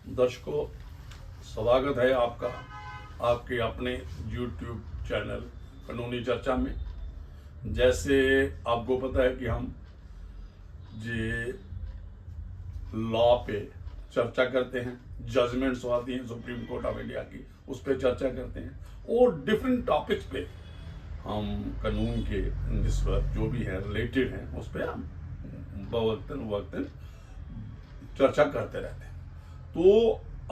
दर्शकों, स्वागत है आपका आपके अपने YouTube चैनल कानूनी चर्चा में। जैसे आपको पता है कि हम जे लॉ पे चर्चा करते हैं, जजमेंट्स आती हैं सुप्रीम कोर्ट ऑफ इंडिया की, उस पर चर्चा करते हैं और डिफरेंट टॉपिक्स पे हम कानून के निस्बत जो भी है रिलेटेड हैं उस पर हम वक्तन चर्चा करते रहते हैं। तो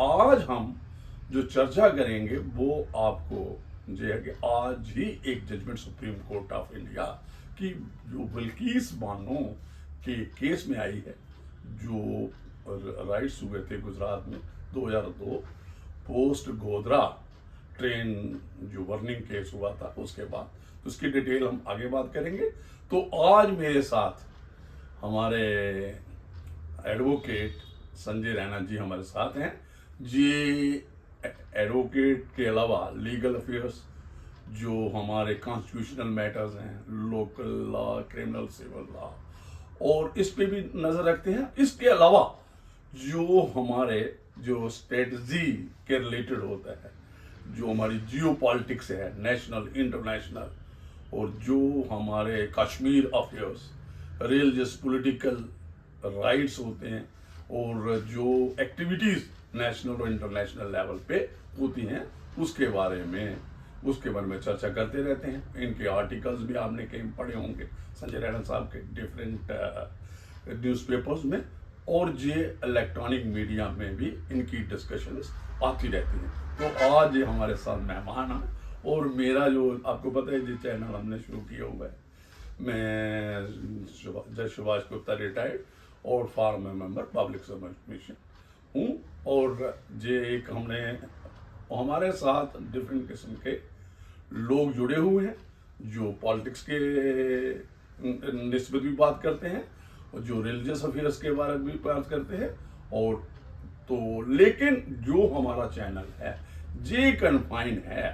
आज हम जो चर्चा करेंगे वो आपको जो है कि आज ही एक judgement Supreme Court of India की जो बिल्किस बानो के केस में आई है, जो राइट्स हुए थे गुजरात में 2002 पोस्ट गोधरा ट्रेन जो बर्निंग केस हुआ था उसके बाद, तो उसकी डिटेल हम आगे बात करेंगे। तो आज मेरे साथ हमारे एडवोकेट संजय रैना जी हमारे साथ हैं। जी एडवोकेट के अलावा लीगल अफेयर्स जो हमारे कॉन्स्टिट्यूशनल मैटर्स हैं, local law, criminal, civil law, और इस पे भी नजर रखते हैं। इसके अलावा जो हमारे जो स्ट्रेटजी के रिलेटेड होता है, जो हमारी जियो पॉलिटिक्स है, नेशनल इंटरनेशनल, और जो हमारे Kashmir affairs, religious political rights होते हैं, और जो एक्टिविटीज नेशनल और इंटरनेशनल लेवल पे होती हैं उसके बारे में चर्चा करते रहते हैं। इनके आर्टिकल्स भी आपने कहीं पढ़े होंगे संजय रैना साहब के डिफरेंट न्यूज़पेपर्स में, और ये इलेक्ट्रॉनिक मीडिया में भी इनकी डिस्कशंस आती रहती हैं। तो आज ये हमारे साथ मेहमान हैं, और मेरा जो आपको पता है जो चैनल हमने शुरू किया हुआ है, मैं जज सुभाष गुप्ता रिटायर्ड और farmer member public service commission हूँ, और ये एक हमारे साथ डिफरेंट किस्म के लोग जुड़े हुए हैं जो पॉलिटिक्स के निस्बत भी बात करते हैं और जो रिलीजियस अफेयर्स के बारे में भी बात करते हैं। और तो लेकिन जो हमारा चैनल है ये कन्फाइन है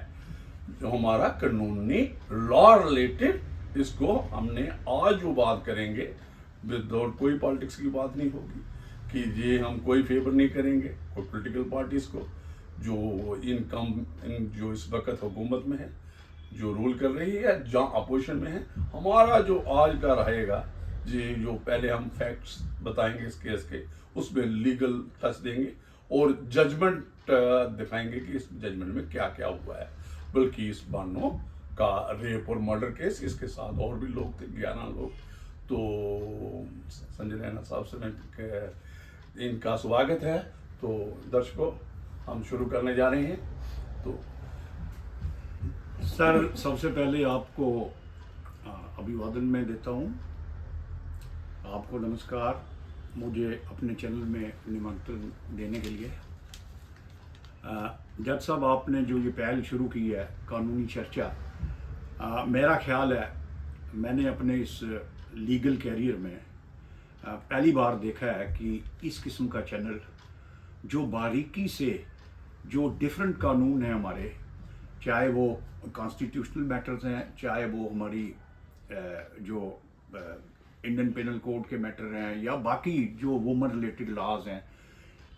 जो हमारा कानूनी लॉ रिलेटेड, इसको हमने आज जो बात करेंगे विदाउट कोई पॉलिटिक्स की बात नहीं होगी कि ये हम कोई फेवर नहीं करेंगे कोई पॉलिटिकल पार्टीज को जो जो इस वक्त हुकूमत में है, जो रूल कर रही है, जहाँ अपोजिशन में है। हमारा जो आज का रहेगा जी, जो पहले हम फैक्ट्स बताएंगे इस केस के, उसमें लीगल टच देंगे और जजमेंट दिखाएंगे कि इस जजमेंट में क्या क्या हुआ है। बल्कि इस बानो का रेप और मर्डर केस, इसके साथ और भी लोग थे, 11 लोग। तो संजय रैना साहब से मैं इनका स्वागत है। तो दर्शकों, हम शुरू करने जा रहे हैं। तो सर, सबसे पहले आपको अभिवादन मैं देता हूं। आपको नमस्कार, मुझे अपने चैनल में निमंत्रण देने के लिए। जज साहब, आपने जो ये पहल शुरू की है कानूनी चर्चा, मेरा ख्याल है मैंने अपने इस लीगल कैरियर में पहली बार देखा है कि इस किस्म का चैनल जो बारीकी से जो डिफरेंट कानून हैं हमारे, चाहे वो कॉन्स्टिट्यूशनल मैटर्स हैं, चाहे वो हमारी जो इंडियन पेनल कोड के मैटर हैं, या बाकी जो वुमन रिलेटेड लॉज हैं,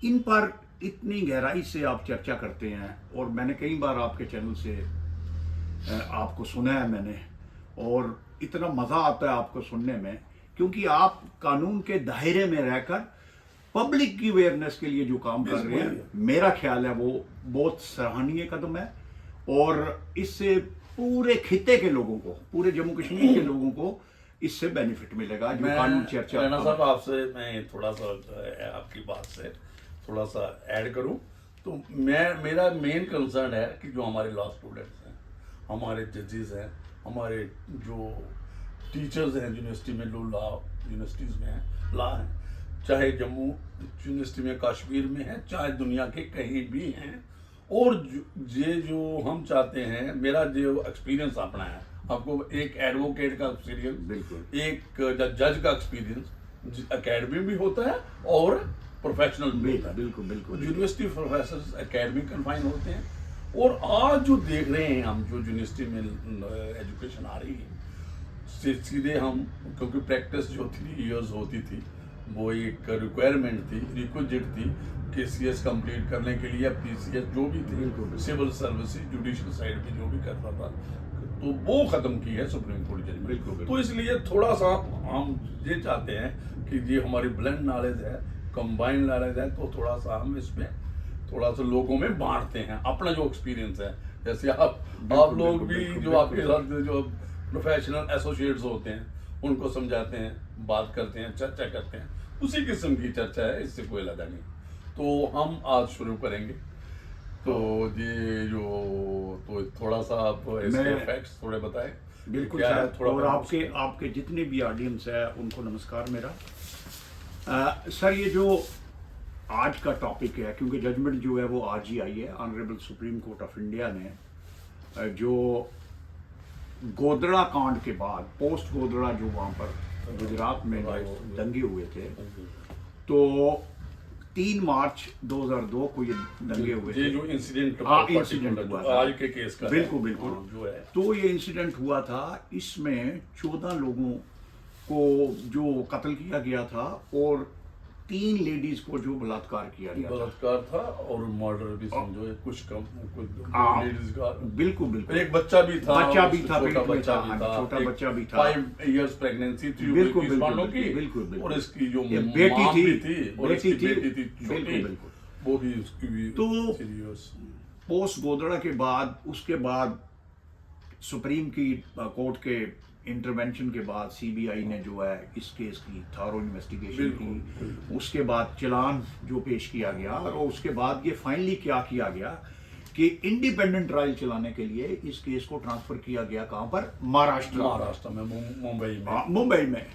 इन पर इतनी गहराई से आप चर्चा करते हैं। और मैंने कई बार आपके चैनल से आपको सुना है मैंने, और इतना मज़ा आता है आपको सुनने में, क्योंकि आप कानून के दायरे में रहकर पब्लिक की अवेयरनेस के लिए जो काम कर रहे हैं, मेरा ख्याल है वो बहुत सराहनीय कदम है। और इससे पूरे खिते के लोगों को, पूरे जम्मू कश्मीर के लोगों को इससे बेनिफिट मिलेगा। जो कानून चर्चा रैना साहब, आपसे मैं थोड़ा सा आपकी बात से थोड़ा सा ऐड करूं तो मेरा मेन कंसर्न है कि जो हमारे लॉ स्टूडेंट्स हैं, हमारे जजेस हैं, हमारे जो टीचर्स हैं यूनिवर्सिटी में, लॉ यूनिवर्सिटीज़ में हैं, लॉ हैं, चाहे जम्मू यूनिवर्सिटी में, कश्मीर में है, चाहे दुनिया के कहीं भी हैं। और ये जो हम चाहते हैं, मेरा जो एक्सपीरियंस अपना है, आपको एक एडवोकेट का एक्सपीरियंस, बिल्कुल एक जज का एक्सपीरियंस एकेडमी भी होता है और प्रोफेशनल भी होता है। बिल्कुल बिल्कुल यूनिवर्सिटी प्रोफेसर एकेडमी कन्फाइन होते हैं। और आज जो देख रहे हैं हम, जो यूनिवर्सिटी में एजुकेशन आ रही है, सीधे हम, क्योंकि प्रैक्टिस जो 3 इयर्स होती थी वो एक रिक्वायरमेंट थी, रिक्विजिट थी कि सीएस कंप्लीट करने के लिए, पीसीएस जो भी बिल्कुल। थे, सिविल सर्विसेज जुडिशियल साइड पे जो भी करता था, तो वो खत्म की है सुप्रीम कोर्ट बिल्कुल, जजमेंट। बिल्कुल। तो इसलिए थोड़ा सा हम ये चाहते हैं कि ये हमारी ब्लेंड नॉलेज है, कंबाइंड नॉलेज है, तो थोड़ा सा हम इसमें थोड़ा सा लोगों में बांटते हैं अपना जो एक्सपीरियंस है। जैसे आप बिल्कुल, लोग बिल्कुल, भी बिल्कुल, जो आपके बिल्कुल। साथ जो प्रोफेशनल एसोसिएट्स होते हैं उनको समझाते हैं, बात करते हैं, चर्चा करते हैं, उसी किस्म की चर्चा है, इससे कोई लगा नहीं। तो हम आज शुरू करेंगे। तो ये जो तो थोड़ा सा आप इसके मैं- फैक्ट्स थोड़े बताएं। बिल्कुल क्या है सर, थोड़ा और हम आपके उसको- आपके जितने भी ऑडियंस है उनको नमस्कार मेरा। सर, ये जो आज का टॉपिक है, क्योंकि जजमेंट जो है वो आज ही आई है, honourable Supreme Court of India ने जो गोधड़ा कांड के बाद, पोस्ट गोधड़ा जो वहाँ पर गुजरात में जो दंगे हुए थे, तो 3 मार्च 2002 को ये दंगे हुए ये थे। जो इंसिडेंट हाँ, इंसिडेंट हुआ था। आज के केस का है, बिल्कुल, बिल्कुल। हाँ, जो है तो ये इंसिडेंट हुआ था, इसमें 14 लोगों को जो कत्ल किया गया था और 3 लेडीज को जो बलात्कार किया गया था। बलात्कार था और मर्डर भी समझो, ये कुछ कम, कुछ हाँ, लेडीज का, बिल्कुल बिल्कुल। एक बच्चा भी था, बच्चा भी उससे था, छोटा पेट में बच्चा था, भी हाँ, था, छोटा एक बच्चा भी था। 5 इयर्स प्रेगनेंसी थी बिल्कुल, इस बिल्कुल, बालों की, बिल्कुल, बिल्कुल। और इसकी जो ये माँ बेटी थी, भी थी और इसकी बेटी थी बिल्कुल, छोटी, बिल्कुल। वो भी उसकी भी तो सीरियस। पोस्ट गोधड़ा के बाद, उसके बाद सुप्रीम की कोर्ट के इंटरवेंशन के बाद सीबीआई ने जो है इस केस की थारो इन्वेस्टिगेशन बिल्कुल, की। उसके बाद चालान जो पेश किया गया, और उसके बाद ये फाइनली क्या किया गया कि इंडिपेंडेंट ट्रायल चलाने के लिए इस केस को ट्रांसफर किया गया। कहां पर? महाराष्ट्र में, मुंबई में। हाँ, मुंबई में।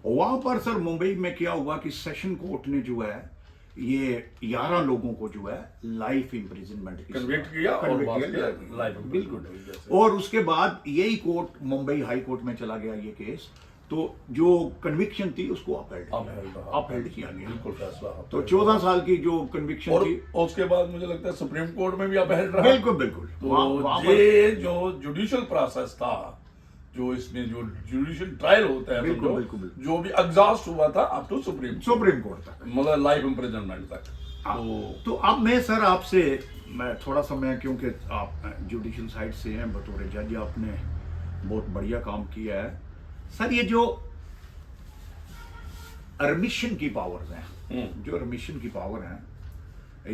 वहां पर सर मुंबई में क्या हुआ कि सेशन कोर्ट ने जो है ये 11 लोगों को जो है लाइफ इम्प्रिजनमेंट कन्विक्ट किया और बाद में लाइफ बिल्कुल। और उसके बाद यही कोर्ट, मुंबई हाई कोर्ट में चला गया ये केस, तो जो कन्विक्शन थी उसको अपहेल्ड किया गया। बिल्कुल फैसला। तो 14 साल की जो कन्विक्शन और थी, उसके बाद मुझे लगता है सुप्रीम कोर्ट में भी अपहेल्ड रहा। बिल्कुल बिल्कुल। तो ये जो जुडिशियल प्रोसेस था, जो इसमें जो जुडिशियल ट्रायल होता है, बिल्कुल, समझो, बिल्कुल, बिल्कुल। जो भी एग्जॉस्ट हुआ था अप टू सुप्रीम कोर्ट तक, मतलब लाइफ इम्प्रिजनमेंट तक। तो अब मैं सर आपसे, मैं थोड़ा सा, मैं क्योंकि आप जुडिशियल साइड से हैं, बतौर जज आपने बहुत बढ़िया काम किया है सर। ये जो रिमिशन की पावर्स हैं, जो रिमिशन की पावर हैं,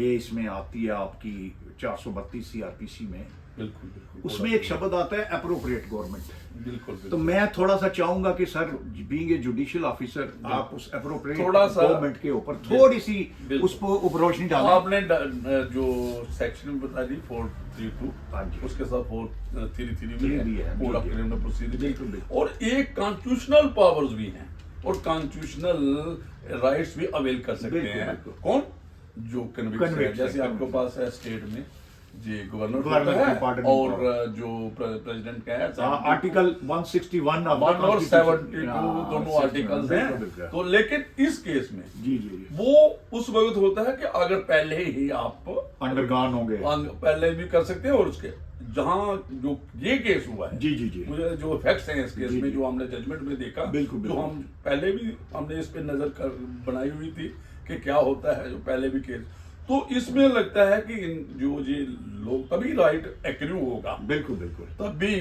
ये इसमें आती है आपकी 432 सीआरपीसी में। बिल्कुल बिल्कुल। उसमें एक शब्द आता है अप्रोप्रिएट गवर्नमेंट। बिल्कुल तो मैं थोड़ा सा चाहूंगा कि sir, being a judicial officer, आप उस अप्रोप्रिएट थोड़ा सा गवर्नमेंट के ऊपर थोड़ी सी बिल्कुल। उस पर ऊपर रोशनी डालें। आपने जो सेक्शन बता दी 432, हाँ जी। उसके साथ 433 भी भी है, है, कोड ऑफ बिल्कुल। Criminal procedure. बिल्कुल, बिल्कुल। और एक कॉन्स्टिट्यूशनल पावर्स भी हैं और कॉन्स्टिट्यूशनल राइट्स भी अवेल कर सकते बिल्कुल, हैं। बिल्कुल। कौन? जो कन्विक्ट है, Convict जैसे है, आपके पास है स्टेट में जी गवर्नर गवर्नर होता की है, pardon और power। जो प्रेसिडेंट का है आर्टिकल 161 ऑफ 1 और 72 हाँ, दोनों आर्टिकल्स हैं। बिल्कुल। तो लेकिन इस केस में जी जी जी, वो उस वक्त होता है कि अगर पहले ही आप अंडरगॉन होंगे। पहले भी कर सकते हैं, और उसके जहां जो ये केस हुआ है, जी जी जी, मुझे जो फैक्ट्स हैं इस केस जी, में, जी। जो हमने जजमेंट में देखा, बिल्कुल, जो बिल्कुल। हम पहले भी हमने इस पे नजर बनाई हुई थी कि क्या होता है जो पहले भी केस, तो इसमें लगता है कि जो ये लोग तभी राइट एक्रू होगा, बिल्कुल बिल्कुल। तभी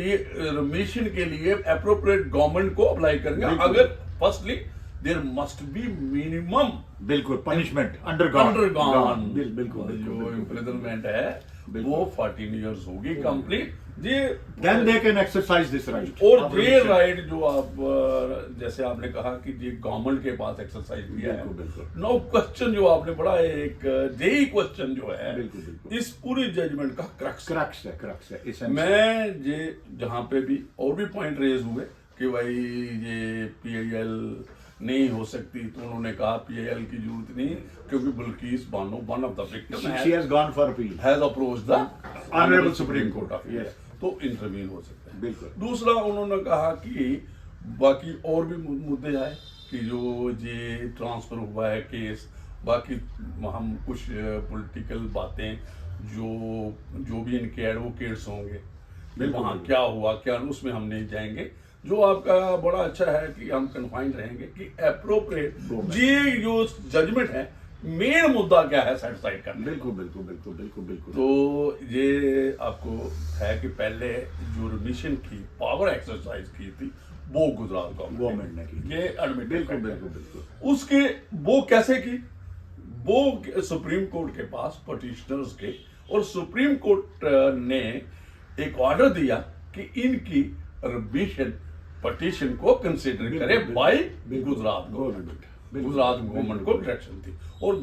रिमिशन के लिए अप्रोप्रिएट गवर्नमेंट को अप्लाई करेंगे। बिल्कुल। अगर firstly there must be minimum बिल्कुल पनिशमेंट अंडरगॉन। अंडरगॉन बिल्कुल जो इम्प्रिजनमेंट है बिल्कुल। वो 14 इयर्स होगी कंप्लीट। ये then they can exercise this right. और ये राइट जो आप जैसे आपने कहा कि ये गवर्नमेंट के पास एक्सरसाइज किया है। बिल्कुल, बिल्कुल। नो क्वेश्चन जो आपने पढ़ा है, एक जेई क्वेश्चन जो है, बिल्कुल, बिल्कुल। इस पूरी जजमेंट का क्रक्स क्रक्स है essence। मैं ये जहाँ पे भी और भी पॉइंट रेज हुए कि भाई ये पीआईएल नहीं हो सकती, तो उन्होंने कहा पीआईएल की जरूरत नहीं, क्योंकि Bilkis Bano one of the victim she has gone for appeal। Has approached the Honorable Supreme Court of India, Yes। तो इंटरवीन हो सकते हैं। बिल्कुल। दूसरा उन्होंने कहा कि बाकी और भी मुद्दे आए कि जो ये ट्रांसफर हुआ है केस, बाकी हम कुछ पॉलिटिकल बातें जो भी इनके एडवोकेट्स होंगे, बिल्कुल, वहाँ बिल्कुल। क्या हुआ क्या, उसमें हम नहीं जाएंगे। जो आपका बड़ा अच्छा है कि हम कन्फाइंड रहेंगे कि अप्रोप्रिएट Government. ये जो जजमेंट है, मेन मुद्दा क्या है सेटिस्फाइड करना। बिल्कुल बिल्कुल बिल्कुल बिल्कुल बिल्कुल। तो ये आपको है कि पहले जो मिशन की पावर एक्सरसाइज की थी वो गुजरात गवर्नमेंट ने की। ये एडमिट बिल्कुल बिल्कुल बिल्कुल। उसके वो कैसे की, वो सुप्रीम कोर्ट के पास पटिशनर्स के, और सुप्रीम कोर्ट ने एक ऑर्डर दिया कि इनकी रिविजन पटिशन को कंसीडर करे by Gujarat government. Gujarat government को डायरेक्शन थी, और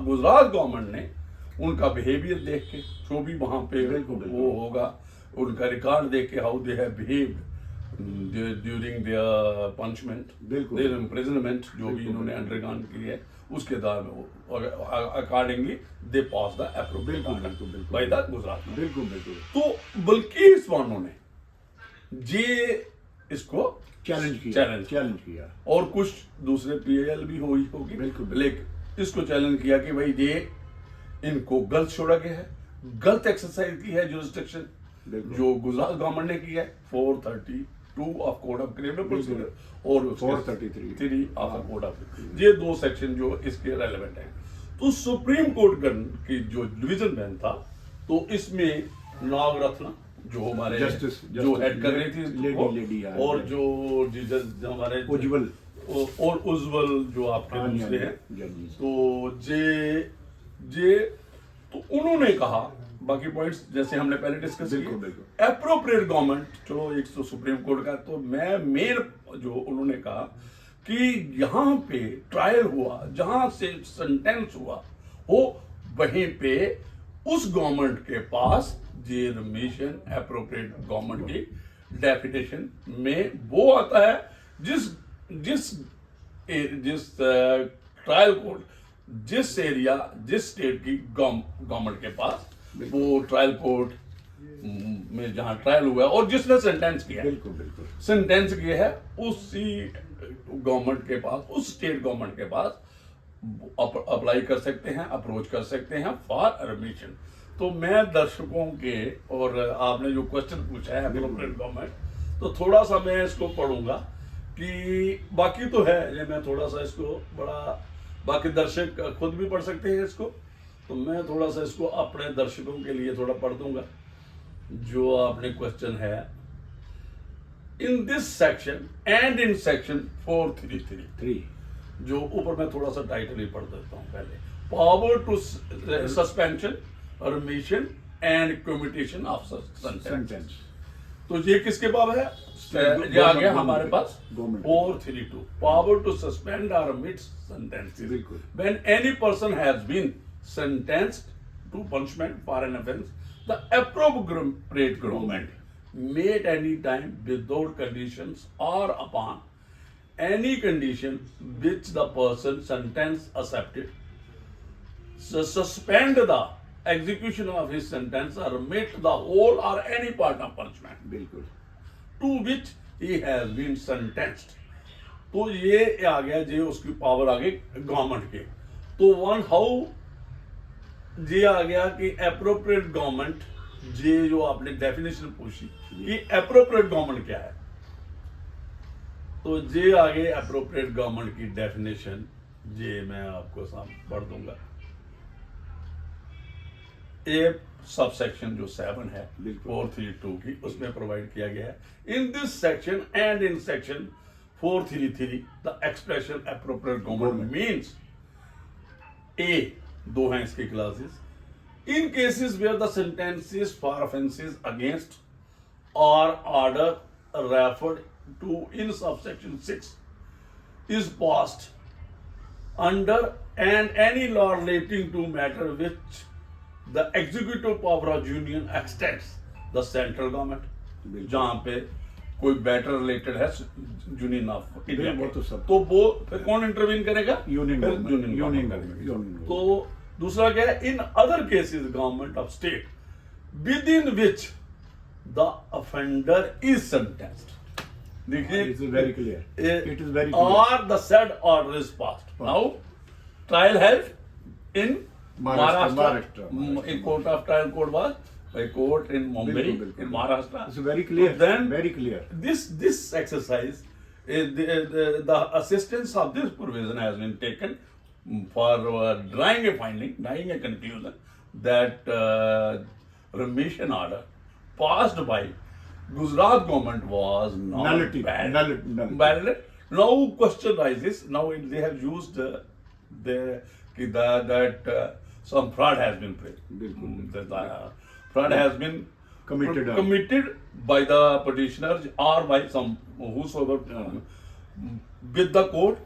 गुजरात गवर्नमेंट ने उनका बिहेवियर देख के, जो भी वहां पे वो होगा, उनका रिकॉर्ड देख के, how they have behaved during their punishment, their imprisonment, जो भी इन्होंने अंडरगॉन की है, उसके दौरान accordingly they pass the approval by the Gujarat. बिल्कुल बिल्कुल। तो बल्कि इस वालों ने ये इसको चैलेंज किया। और कुछ दूसरे पीएल भी होगी, बिल्कुल। लेकिन इसको चैलेंज किया कि भाई ये इनको गलत छोड़ा गया है, गलत एक्सरसाइज की है जुरिस्डिक्शन जो गुजरात गवर्नमेंट ने की है 432 of code of criminal procedure और 433 ऑफ कोड ऑफ, ये दो सेक्शन जो इसके रेलेवेंट हैं। तो सुप्रीम कोर्ट की जो डिवीजन बेंच था, तो इसमें नागरत्न जो हमारे जो हेड कर रही थी लेडी, और जो जज हमारे उज्जवल और उज्जवल जो आपके दूसरे हैं, तो जे तो उन्होंने कहा, बाकी पॉइंट्स जैसे हमने पहले डिस्कस किए, एप्रोप्रिएट गवर्नमेंट, चलो एक तो सुप्रीम कोर्ट का, तो मैं मेन जो उन्होंने कहा कि यहाँ पे ट्रायल हुआ, जहां से सेंटेंस हुआ हो, वहीं पे उस गवर्नमेंट के पास ये मिशन एप्रोप्रिएट गवर्नमेंट की डेफिनेशन में वो आता है, जिस ट्रायल कोर्ट, जिस एरिया, जिस स्टेट की गवर्नमेंट के पास वो ट्रायल कोर्ट में जहां ट्रायल हुआ है और जिसने सेंटेंस किया है, सेंटेंस किया है, उसी गवर्नमेंट के पास, उस स्टेट गवर्नमेंट के पास अप्लाई कर सकते हैं, अप्रोच कर सकते हैं फॉर एडमिशन। तो मैं दर्शकों के, और आपने जो क्वेश्चन पूछा है एप्रोप्रिएट गवर्नमेंट, तो थोड़ा सा मैं इसको पढ़ूंगा कि बाकी तो है ये, मैं थोड़ा सा इसको बड़ा, बाकी दर्शक खुद भी पढ़ सकते हैं इसको, तो मैं थोड़ा सा इसको अपने दर्शकों के लिए थोड़ा पढ़ दूंगा। जो आपने क्वेश्चन है, in this section and in section 433, जो ऊपर मैं थोड़ा सा टाइटल ही पढ़ देता हूं पहले, power to suspension, remission and commutation of sentence. तो ये किसके पास है? ये आ गया हमारे पास 432, पावर टू सस्पेंड और remit sentences when any person has been sentenced to punishment for an offence, the appropriate government made any time without conditions or upon any condition which the person sentenced accepted, suspend the execution of his sentence or remit the whole or any part of punishment to which he has been sentenced। तो ये आ गया, ये उसकी power आ गई government के। तो one how ये आ गया कि एप्रोप्रिएट गवर्नमेंट, ये जो आपने डेफिनेशन पूछी कि एप्रोप्रिएट गवर्नमेंट क्या है, तो ये आगे एप्रोप्रिएट गवर्नमेंट की डेफिनेशन, ये मैं आपको सामने पढ़ दूंगा। ए सब सेक्शन जो 7 है 432 की, उसमें प्रोवाइड किया गया है, in this section and in section 433 the expression appropriate government means A, दो हैं इसके classes, in cases where the sentences for offences against or order referred to in subsection 6 is passed under and any law relating to matter which the executive power of union extends the central government, जहां पे कोई matter related है union of India, तो वो फिर कौन intervene करेगा? Union government. तो दूसरा क्या है? In other cases government of state with in which the offender is sentenced. देखिए, इट इज वेरी क्लियर, और the said order is passed. Now trial held in Maharashtra, in court of trial court was by court in Mumbai, बिल्कुल, बिल्कुल। in Maharashtra. It's very clear, Then very clear. this exercise, the assistance of this provision has been taken for drawing a finding, drawing a conclusion that remission order passed by Gujarat government was not Nullity, valid. nullity. Valid. Now question rises. Now they have used that some fraud has been played. बिल्कुल, Fraud has been Committed. committed by the petitioners or by some whosoever with the court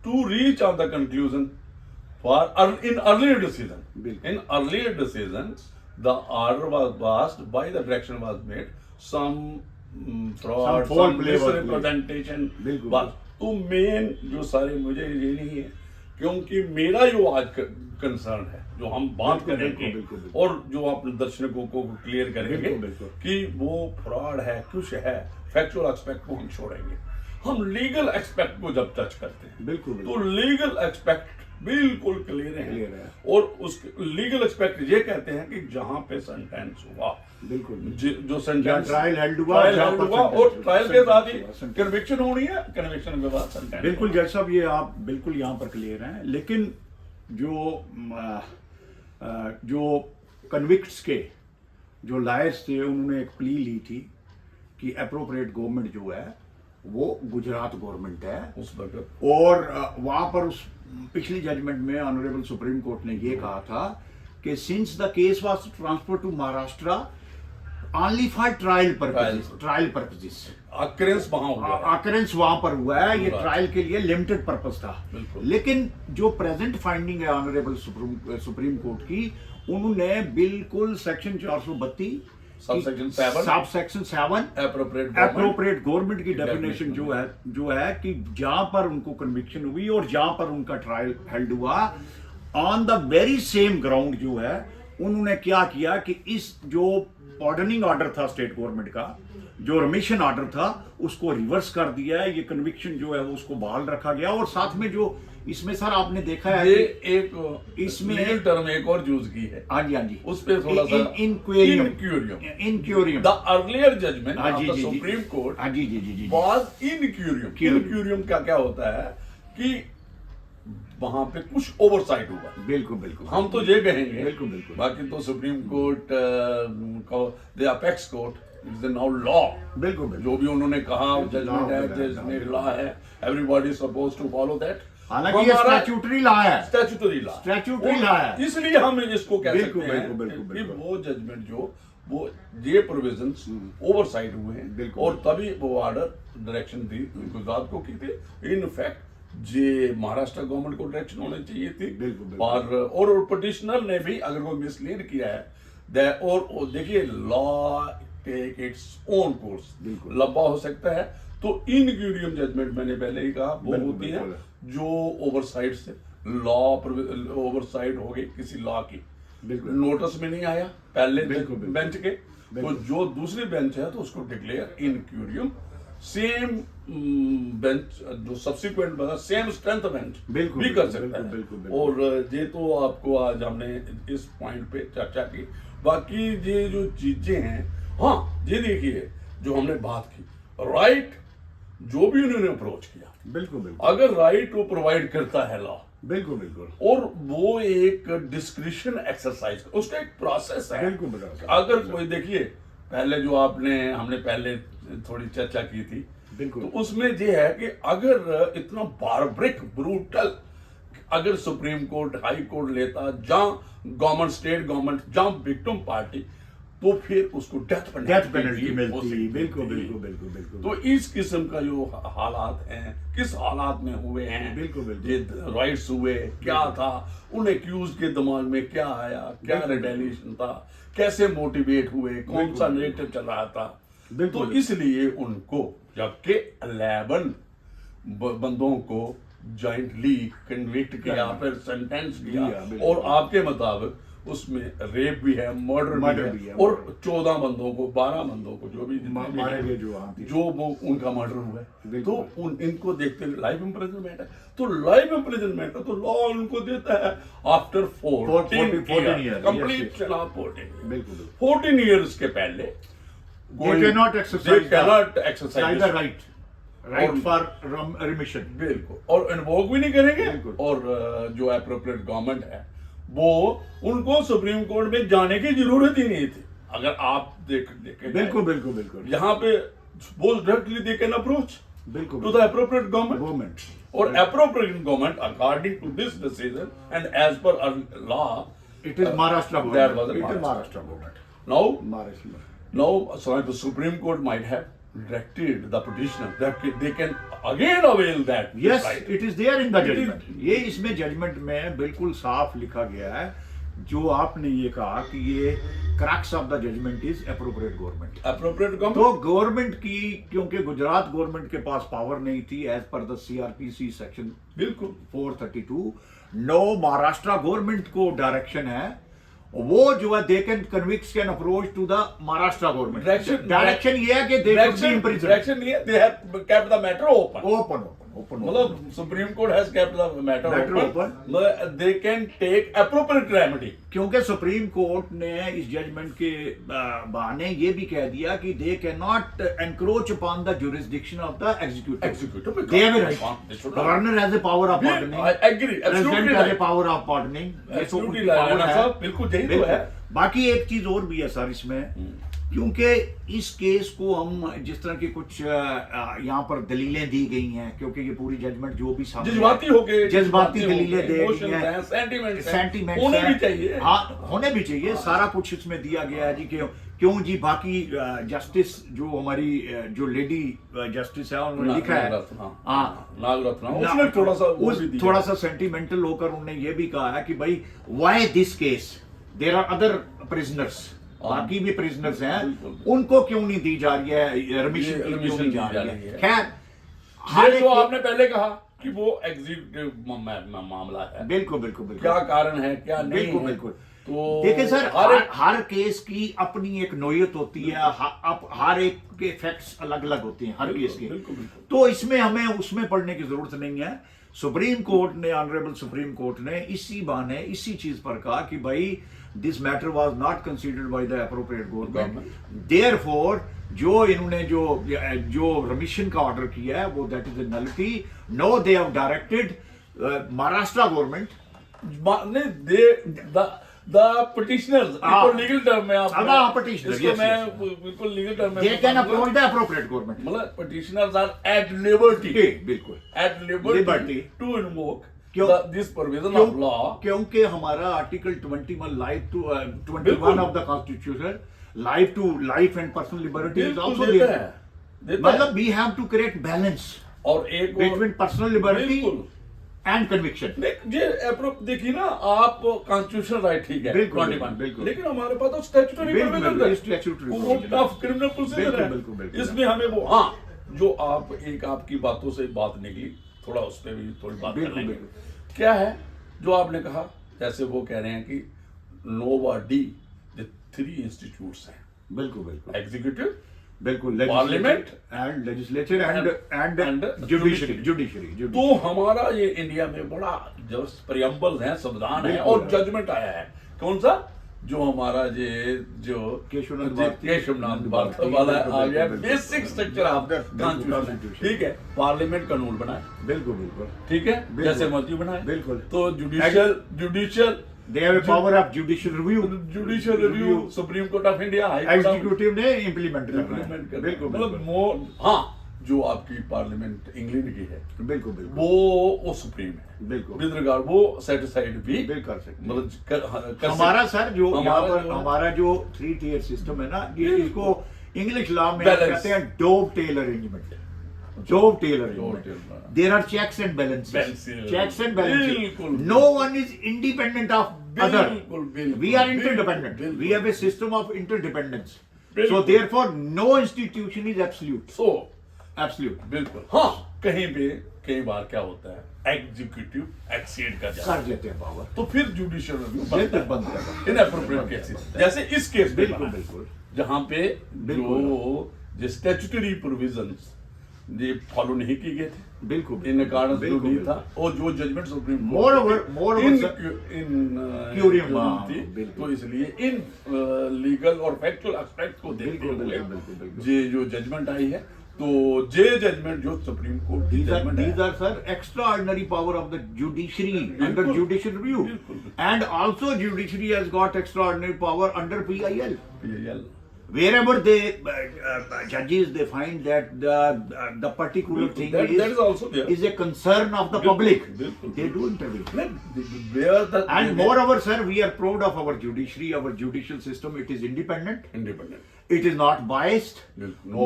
to reach on the conclusion for in earlier decision. बिल्कुल। In earlier decision, the order was passed by the direction was made some fraud, Some foul some play was played। misrepresentation बिल्कुल। was। तो main जो सारे मुझे ये नहीं है, क्योंकि मेरा जो आज कंसर्न है, जो हम बात बिल्कुल, करेंगे बिल्कुल, बिल्कुल। और जो अपने दर्शकों को क्लियर करेंगे बिल्कुल, बिल्कुल। कि वो फ्रॉड है, कुछ है, फैक्चुअल एस्पेक्ट को हम छोड़ेंगे। हम लीगल एस्पेक्ट को जब टच करते हैं बिल्कुल, तो लीगल एस्पेक्ट बिल्कुल क्लियर Clear है है। और उस लीगल एस्पेक्ट ये कहते हैं कि जहां पे सेंटेंस हुआ, बिल्कुल। जो सेंटेंस ट्रायल हेल्ड हुआ, जहाँ पर हुआ sentence और हुआ, ट्रायल के साथ ही sentence हुआ। कन्विक्शन होनी है, कन्विक्शन के बाद सेंटेंस। बिल्कुल जज साहब, ये आप बिल्कुल यहाँ पर क्लियर हैं, लेकिन जो कन्विक्ट्स के जो लायर्स थे उन्होंने एक प्ली ली थी कि अप्रोप्रिएट गवर्नमेंट जो है वो गुजरात गवर्नमेंट है, उस वक्त और वहाँ पर उस पिछली जजमेंट में ऑनरेबल सुप्रीम कोर्ट ने ये कहा था कि since the case was transfer to Maharashtra only for trial purposes occurrence वहां हुआ है। ऑकरेंस वहां पर हुआ है, ये Right. ट्रायल के लिए लिमिटेड पर्पस था। बिल्कुल। लेकिन जो प्रेजेंट फाइंडिंग है ऑनरेबल सुप्रीम कोर्ट की, उन्होंने बिल्कुल section 432 Subsection 7 sub section 7 appropriate government की डेफिनेशन जो है कि जहां पर उनको कन्विक्शन हुई और जहां पर उनका ट्रायल हेल्ड हुआ on the very same ground जो है, उन्होंने क्या किया कि इस जो पार्डनिंग ऑर्डर था स्टेट गवर्नमेंट का, जो रिमिशन ऑर्डर था, उसको रिवर्स कर दिया है। ये कन्विक्शन जो है वो उसको बहाल रखा गया, और साथ में जो इसमें सर आपने देखा है ये कि एक इसमें- लीगल टर्म एक और यूज की है, हाँ जी, हाँ जी, उस पे थोड़ा सा incuriam incuriam. The earlier judgement हाँ ऑफ जी, द जी, जी। सुप्रीम कोर्ट हाँ जी जी जी जी वाज इनक्यूरियम। Curium। इनक्यूरियम क्या होता है कि वहां पे कुछ ओवरसाइट हुआ। बिल्कुल बिल्कुल हम तो ये कहेंगे, बिल्कुल, बिल्कुल। बाकी तो Supreme Court the apex court is the now law. बिल्कुल बिल्कुल। जो भी उन्होंने कहा जजमेंट है, law, जजमेंट लॉ है, everybody suppose to follow that. हालांकि ये स्टैट्यूटरी लॉ है, स्टैट्यूटरी लॉ, Statutory law है। इसलिए हम इसको कह बिल्कुल, सकते हैं बिल्कुल, बिल्कुल, कि बिल्कुल। वो जजमेंट जो वो ये प्रोविजंस ओवरसाइट हुए हैं, बिल्कुल। और तभी वो ऑर्डर डायरेक्शन दी गुजरात को की थी। In fact J Maharashtra government को डायरेक्शन होनी चाहिए थी। बिल्कुल, बिल्कुल। और पटिशनर ने भी अगर वो मिसलीड किया है और देखिए law take its own course, बिल्कुल। लंबा हो सकता है। तो इनक्यूरियम जजमेंट मैंने पहले ही कहा वो बिल्कुल, होती है बिल्कुल। जो ओवरसाइट से लॉ ओवरसाइट हो गई किसी लॉ की, बिल्कुल। नोटिस में नहीं आया पहले बिल्कुल, बिल्कुल। बेंच के, तो बिल्कुल। जो दूसरी बेंच है तो उसको डिक्लेयर इनक्यूरियम। सेम बेंच जो सब्सिक्वेंट बना, सेम स्ट्रेंथ बेंच बिल्कुल, भी कर बिल्कुल, सकता है। बिल्कुल, बिल्कुल। और ये तो आपको आज हमने इस पॉइंट पे चर्चा की। बाकी ये जो चीजें हैं, हाँ ये देखिए जो हमने बात की, राइट जो भी उन्होंने अप्रोच किया, बिल्कुल बिल्कुल अगर राइट वो प्रोवाइड करता है लॉ, बिल्कुल बिल्कुल और वो एक डिस्क्रिशन एक्सरसाइज, उसका एक प्रोसेस है। बिल्कुल, बिल्कुल। अगर कोई देखिए पहले जो हमने पहले थोड़ी चर्चा की थी, बिल्कुल। तो उसमें ये है कि अगर इतना बारब्रिक ब्रूटल अगर सुप्रीम कोर्ट हाई कोर्ट लेता, जहां गवर्नमेंट स्टेट गवर्नमेंट जहां विक्टिम पार्टी, तो फिर उसको डेथ पेनल्टी मिलती। बिल्कुल बिल्कुल बिल्कुल बिल्कुल तो इस किस्म का जो हालात हैं, किस हालात में हुए हैं, बिल्कुल, बिल्कुल। ये राइट्स हुए, क्या था, उन एक्यूज के दिमाग में क्या आया, क्या बिल्कुल, रिटेलिएशन था, कैसे मोटिवेट हुए, कौन बिल्कुल, सा बिल्कुल। नेरेटिव चल रहा था। बिल्कुल, तो इसलिए उनको जबकि 11 बंदों को जॉइंटली कन्विक्ट किया, फिर सेंटेंस किया, बिल्कुल। और आपके मुताबिक उसमें रेप भी है, मर्डर Murder भी भी है, है, और 14 बंदों को, 12 बंदों को, जो भी जितने भी मारे हैं, गए जो वहाँ थे। जो वो उनका मर्डर हुआ है, तो बिल्कुल। इनको देखते हुए लाइफ इम्प्रिजनमेंट है। तो लाइफ इम्प्रिजनमेंट है तो लॉ उनको देता है after 14 14 year, years, complete yes, चला 14 बिल्कुल। 14 ईयर्स के पहले They cannot exercise exercise the right और- for remission. बिल्कुल, और इन्वोक भी नहीं करेंगे। बिल्कुल। और जो अप्रोप्रिएट गवर्नमेंट है वो उनको सुप्रीम कोर्ट में जाने की जरूरत ही नहीं थी। अगर आप देखें बिल्कुल बिल्कुल बिल्कुल यहाँ पे बोल डायरेक्टली दे कैन अप्रोच बिल्कुल to the appropriate government, government और appropriate government according to this decision and as per law It is Maharashtra that was government. a It is Maharashtra. Maharashtra government. now Maharashtra. Now, so the Supreme Court might have directed the petitioner that they can again avail that. Yes, right. it is there in the It is- judgment. ये इसमें judgement में बिल्कुल साफ लिखा गया है, जो आपने ये कहा कि ये crux of the judgement is appropriate government. Appropriate तो government. गवर्नमेंट की, क्योंकि गुजरात गवर्नमेंट के पास पावर नहीं थी as per the CrPC section बिल्कुल 432, नो महाराष्ट्र गवर्नमेंट को डायरेक्शन है, वो जो है they can convicts can approach to the Maharashtra government. Direction ये है कि they should be imprison. direction नहीं है, they have kept the matter open. Open open मतलब supreme court has kept the matter Matter open, they can take appropriate remedy. क्योंकि supreme court ने इस judgement के बहाने ये भी कह दिया कि they can not encroach upon the jurisdiction of the executive. They have right, governor has a power of ordaining, I agree, president absolutely has a right. Power of ordaining, ये तो Absolutely उनकी right, पावर राणा है। साहब, बिल्कुल यही तो है। बाकी एक चीज और भी है सर इसमें, क्योंकि इस केस को हम जिस तरह की कुछ यहाँ पर दलीलें दी गई हैं, क्योंकि ये पूरी जजमेंट जो भी सामने जज्बाती हो गए, जज्बाती दलीलें दे emotions गई हैं, हैं, sentiments हैं, सेंटीमेंट होने भी चाहिए। हाँ होने भी चाहिए, सारा कुछ इसमें दिया गया है जी। क्यों जी, बाकी जस्टिस जो हमारी जो लेडी जस्टिस है उन्होंने लिखा है, नागरत्न, उसमें थोड़ा सा वो भी दिया। थोड़ा सा सेंटिमेंटल होकर उन्होंने ये भी कहा है कि भाई why this case, there are other prisoners, बाकी भी प्रिजनर्स हैं, बिल्कुल। उनको क्यों नहीं दी जा रही है रिमिशन, क्यों remission नहीं जा दी जा रही रही है। है। खैर ये जो आपने पहले कहा कि वो एग्जीक्यूटिव मामला है, बिल्कुल बिल्कुल बिल्कुल क्या कारण है क्या नहीं बिल्कुल है। बिल्कुल। तो देखिए सर, हर हर केस की अपनी एक नोयत होती है, हर एक के फैक्ट्स अलग अलग होते हैं हर केस के। बिल्कुल बिल्कुल। तो इसमें हमें उसमें पढ़ने की जरूरत नहीं है। सुप्रीम कोर्ट ने, ऑनरेबल सुप्रीम कोर्ट ने इसी बहाने इसी चीज पर कहा कि भाई this matter was not considered by the appropriate government, therefore जो इन्होंने जो रिमिशन का ऑर्डर किया है वो that is a nullity. No, they have directed Maharashtra government, the petitioners, legal term में आप petitioners, इसको yes, मैं yes. बिल्कुल लीगल टर्म में दे can approach the appropriate government. मतलब पिटिशनर्स आर एट लिबर्टी बिल्कुल at liberty Liberty. to invoke क्यों? this provision of law. क्योंकि हमारा आर्टिकल 21 लाइफ टू 21 बिल्कुल। Of the constitution, life and personal liberty is बिल्कुल also देता there. है, देता मतलब है। We have to create balance और एक बिटवीन पर्सनल लिबर्टी बिल्कुल। And conviction. देखिए ना, आप कॉन्स्टिट्यूशनल राइट ठीक है, बिल्कुल, 21, बिल्कुल। लेकिन हमारे पास तो स्टैट्यूटरी बिल्कुल, प्रोविजन है, statutory code provision of criminal procedure बिल्कुल, है। बिल्कुल, बिल्कुल। इसमें हमें वो, हाँ, जो आप एक आपकी बातों से बात निकली, थोड़ा उस पर भी थोड़ी बात कर बिल्कुल, लेंगे। बिल्कुल। क्या है जो आपने कहा, जैसे वो कह रहे हैं कि नोबडी, द 3 इंस्टीट्यूट्स हैं, बिल्कुल बिल्कुल एग्जीक्यूटिव, बिल्कुल, Parliament and legislature and and judiciary judiciary. Judiciary. तो हमारा ये इंडिया में बड़ा जो प्रियम्बल है, संविधान है बिल्कुल और है। जजमेंट आया है, कौन सा, जो हमारा जो केशवनाथ केशवनाथ भारती भारती वाला आ गया, बिल्कुल, बेसिक स्ट्रक्चर ऑफ द बिल्कुल, कॉन्स्टिट्यूशन। ठीक है, पार्लियामेंट कानून बनाए, बिल्कुल बिल्कुल ठीक है, बिल्कुल। जैसे मर्जी बनाए, बिल्कुल। तो judicial they have a power of judicial review, review, supreme Court of India, high court of executive ने इम्प्लीमेंट करना इम्प्लीमेंट है। करना। बिल्कुल मतलब बिल्कुल मोर, हाँ, जो आपकी पार्लियामेंट इंग्लैंड की है बिल्कुल बिल्कुल वो सुप्रीम है, बिल्कुल। विद रिगार्ड वो सेट साइड भी बिल्कुल कर सकते हैं। मतलब कर हमारा सर जो यहाँ हमारा पर जो- हमारा जो 3 tier सिस्टम है ना, ये इसको इंग्लिश लॉ में Balance. कहते हैं dovetail arrangement. Dovetail Dovetail, arrangement, there are checks and Balances. Balances, checks and बिल्कुल, balances. No one is independent of other, बिल्कुल, बिल्कुल, वी आर बिल्कुल, इंटरडिपेंडेंट, बिल्कुल। We have a system of interdependence. So बिल्कुल। Therefore no institution is absolute, so absolute. बिल्कुल, हाँ, कहीं पे कई बार क्या होता है, एग्जीक्यूटिव एक्सीड कर जाता कर देते हैं पावर, है, तो फिर जुडिशियल रिव्यू बिल्कुल बंद कर इनएप्रोप्रिएट केसेस, जैसे इस केस में बिल्कुल बना है, बिल्कुल जहां पे बिल्कुल। जो स्टैट्यूटरी प्रोविजंस ये फॉलो नहीं की गए थे बिल्कुल इन अकॉर्डेंस जो बिल्कुल, भी बिल्कुल। था, और जो जजमेंट सुप्रीम Moreover, इन Curium, हाँ, थी, बिल्कुल। तो इसलिए इन लीगल और फैक्चुअल एस्पेक्ट को देखते बिल्कुल, हुए बिल्कुल, बिल्कुल। ये जो जजमेंट आई है, तो ये जजमेंट जो सुप्रीम कोर्ट की These judgement are sir extraordinary power of the judiciary under बिल्कुल, judicial review, बिल्कुल। and also judiciary has got extraordinary power under PIL. PIL Wherever they judges they find that the particular बिल्कुल, thing that is also there. is a concern of the बिल्कुल, public, बिल्कुल। they do intervene. where the And moreover, sir, we are proud of our judiciary, our judicial system. It is independent. Independent, It is not biased. No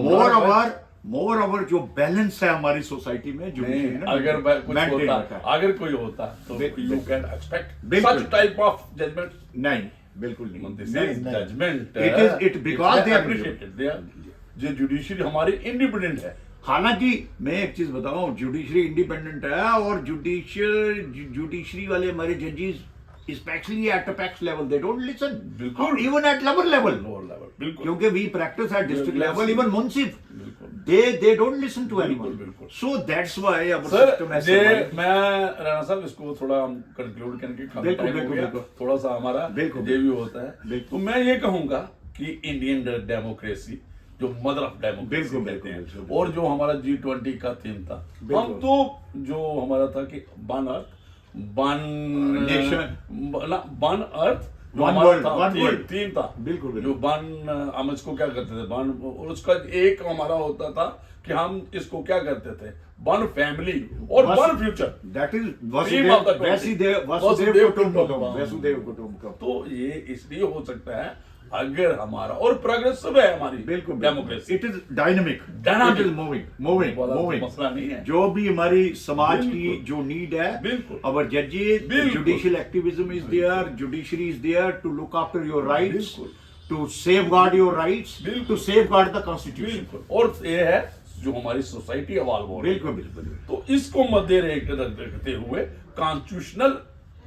moreover, जो balance है हमारी society में judiciary ने अगर कुछ maintain होता, रखा है। अगर कोई होता तो बिल्कुल, you can expect बिल्कुल। such type of judgment. नहीं, बिल्कुल नहीं। This नहीं, is नहीं। judgment. It because they are appreciated. They are जो जुडिशरी हमारी इंडिपेंडेंट है। हालांकि मैं एक चीज बताऊं, जुडिशरी इंडिपेंडेंट है और जुडिशरी वाले हमारे जजेस specially at apex level they don't listen, बिल्कुल। Even at lower level, lower level, बिल्कुल क्योंकि we practice at district Yes, level, even मुंसिफ बिल्कुल। they don't listen to बिल्कुल, anyone. बिल्कुल। So that's why our sir system has ये survived. मैं राणा साहब इसको थोड़ा हम कंक्लूड करके काफी बिल्कुल, टाइम हो बिल्कुल, गया, बिल्कुल। थोड़ा सा हमारा बिल्कुल, ये भी होता है, बिल्कुल। तो मैं ये कहूंगा कि इंडियन डेमोक्रेसी जो मदर ऑफ डेमोक्रेसी बिल्कुल, कहते हैं, बिल्कुल, बिल्कुल। और जो हमारा G20 का थीम था, बिल्कुल। हम तो जो हमारा था कि one earth one Nation. One earth जो One हमारा world, था, one world. थीम था, बिल्कुल, बिल्कुल। जो वन हम इसको क्या करते थे, वन, और उसका एक हमारा होता था कि हम इसको क्या करते थे, वन फैमिली और one future. That is Theme of the Vasudev Vasudev Kutumbakam. Kutumbakam. Vasudev Kutumbakam. तो ये इसलिए हो सकता है अगर हमारा, और प्रोग्रेसिव है हमारी बिल्कुल democracy, it is dynamic, Dynamic. It is moving वाला तो मूविंग। मसला नहीं है। जो भी हमारी समाज की बिल्कुल। जो नीड है, बिल्कुल। our judges, बिल्कुल। judicial activism is there, judiciary is there to look after your rights, बिल्कुल। to safeguard your rights, बिल्कुल। to safeguard the constitution. बिल्कुल, और ये है जो हमारी सोसाइटी इवॉल्व हो रही है, बिल्कुल बिल्कुल। तो इसको मद्दे रखते हुए कॉन्स्टिट्यूशनल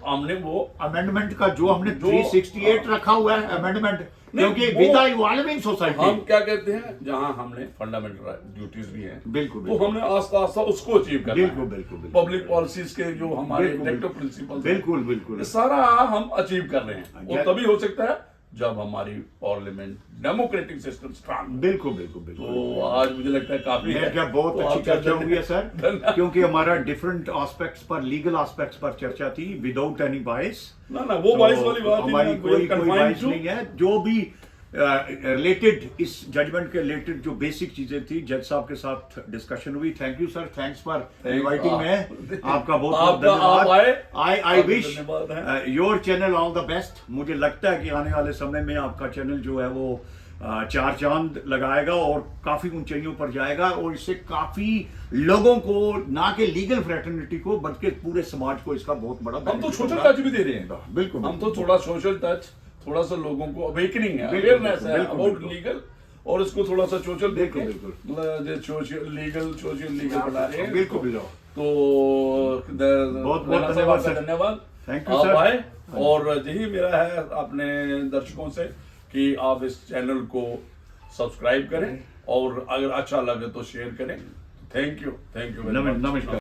हमने वो अमेंडमेंट का जो हमने जो- 368 रखा हुआ है अमेंडमेंट, नहीं, क्योंकि वो- विद द इवॉल्विंग हम सोसाइटी। क्या कहते हैं, जहां हमने फंडामेंटल ड्यूटीज भी हैं, बिल्कुल, तो बिल्कुल। हमने आस्ता आस्ता उसको अचीव करना बिल्कुल, है। बिल्कुल, बिल्कुल। पब्लिक पॉलिसीज के जो हमारे बिल्कुल, डायरेक्टिव प्रिंसिपल्स बिल्कुल बिल्कुल। सारा हम अचीव कर रहे हैं, जय- वो तभी हो सकता है जब हमारी पार्लियामेंट डेमोक्रेटिक सिस्टम स्ट्रांग। बिल्कुल बिल्कुल बिल्कुल। तो आज मुझे लगता है काफी मेरे है, क्या बहुत तो अच्छी आपका चर्चा हुई है सर, धन्यवाद। क्योंकि हमारा डिफरेंट एस्पेक्ट्स पर, लीगल एस्पेक्ट्स पर चर्चा थी विदाउट एनी बाइस। ना ना वो बाईस वाली बात ही हमारी नहीं, कोई confined बाइस to- नहीं है। जो भी रिलेटेड इस जजमेंट के रिलेटेड जो बेसिक चीजें थी, जज साहब के साथ डिस्कशन हुई। Thank you sir, thanks for Thank inviting you. में। आपका बहुत बहुत आपका आप आए, धन्यवाद। आई आपका विश धन्यवाद है। Your channel all the best. मुझे लगता है कि आने वाले समय में आपका चैनल जो है वो चार चांद लगाएगा और काफी ऊंचाइयों पर जाएगा, और इससे काफी लोगों को, ना कि लीगल फ्रेटर्निटी को, बल्कि पूरे समाज को इसका बहुत बड़ा हम तो benefit सोशल होगा। टच भी दे रहे हैं, बिल्कुल हम तो थोड़ा सोशल टच, थोड़ा सा लोगों को अवेकनिंग है, बिल्कुल, अवेयरनेस है बिल्कुल, अबाउट बिल्कुल। लीगल, और इसको थोड़ा सा सोशल बिल्कुल, बिल्कुल। सोशल लीगल बना रहे हैं। बिल्कुल बिल्कुल। तो बहुत राणा साहब, धन्यवाद आपका सर। धन्यवाद, Thank you, आप sir. आए, और यही मेरा है अपने दर्शकों से कि आप इस चैनल को सब्सक्राइब करें, और अगर अच्छा लगे तो शेयर करें। Thank you very much. नमस्कार।